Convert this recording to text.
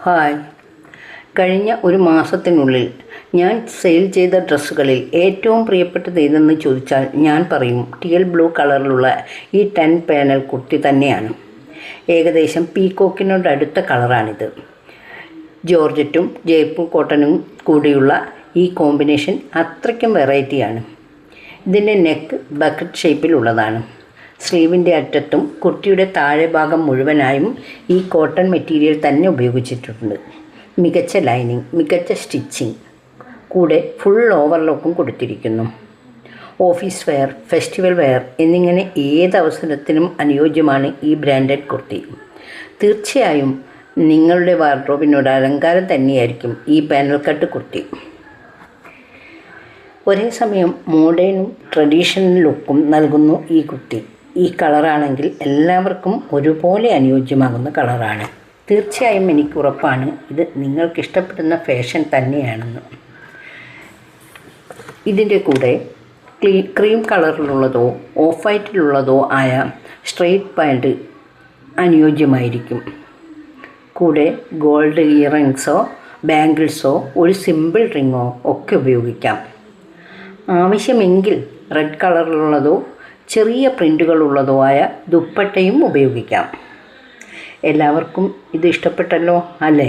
Hi, കഴിഞ്ഞ ഒരു മാസത്തിനുള്ളിൽ ഞാൻ സെയിൽ ചെയ്ത ഡ്രസ്സുകളിൽ ഏറ്റവും പ്രിയപ്പെട്ടത് ഏതെന്ന് ചോദിച്ചാൽ ഞാൻ പറയും ടീൽ ബ്ലൂ കളറിലുള്ള ഈ 10 പാനൽ കുർത്തി തന്നെയാണ്. ഏകദേശം പീക്കോക്കിനോടടുത്ത കളറാണിത്. ജോർജറ്റും ജയ്പൂർ കോട്ടനും കൂടിയുള്ള ഈ കോമ്പിനേഷൻ അത്രയ്ക്കും വെറൈറ്റിയാണ്. ഇതിൻ്റെ നെക്ക് ബക്കറ്റ് ഷേപ്പിലുള്ളതാണ്. സ്ലീവിൻ്റെ അറ്റത്തും കുർത്തിയുടെ താഴെ ഭാഗം മുഴുവനായും ഈ കോട്ടൺ മെറ്റീരിയൽ തന്നെ ഉപയോഗിച്ചിട്ടുണ്ട്. മികച്ച ലൈനിങ്, മികച്ച സ്റ്റിച്ചിങ്, കൂടെ ഫുൾ ഓവർലോക്കും കൊടുത്തിരിക്കുന്നു. ഓഫീസ് വെയർ, ഫെസ്റ്റിവൽ വെയർ എന്നിങ്ങനെ ഏത് അവസരത്തിനും അനുയോജ്യമാണ് ഈ ബ്രാൻഡഡ് കുർത്തി. തീർച്ചയായും നിങ്ങളുടെ വാർഡ്രോബിനോട് അലങ്കാരം തന്നെയായിരിക്കും ഈ പാനൽ കട്ട് കുർത്തി. ഒരേ സമയം മോഡേണും ട്രഡീഷണൽ ലുക്കും നൽകുന്നു ഈ കുർത്തി. ഈ കളറാണെങ്കിൽ എല്ലാവർക്കും ഒരുപോലെ അനുയോജ്യമാകുന്ന കളറാണ്. തീർച്ചയായും എനിക്ക് ഉറപ്പാണ് ഇത് നിങ്ങൾക്കിഷ്ടപ്പെടുന്ന ഫാഷൻ തന്നെയാണെന്ന്. ഇതിൻ്റെ കൂടെ ക്രീം കളറിലുള്ളതോ ഓഫ് വൈറ്റിലുള്ളതോ ആയ സ്ട്രെയിറ്റ് പാൻറ് അനുയോജ്യമായിരിക്കും. കൂടെ ഗോൾഡ് ഇയറിങ്സോ ബാംഗിൾസോ ഒരു സിമ്പിൾ റിങ്ങോ ഒക്കെ ഉപയോഗിക്കാം. ആവശ്യമെങ്കിൽ റെഡ് കളറിലുള്ളതോ ചെറിയ പ്രിൻ്റുകളുള്ളതോ ആയ ദുപ്പട്ടയും ഉപയോഗിക്കാം. എല്ലാവർക്കും ഇത് ഇഷ്ടപ്പെട്ടല്ലോ അല്ലേ?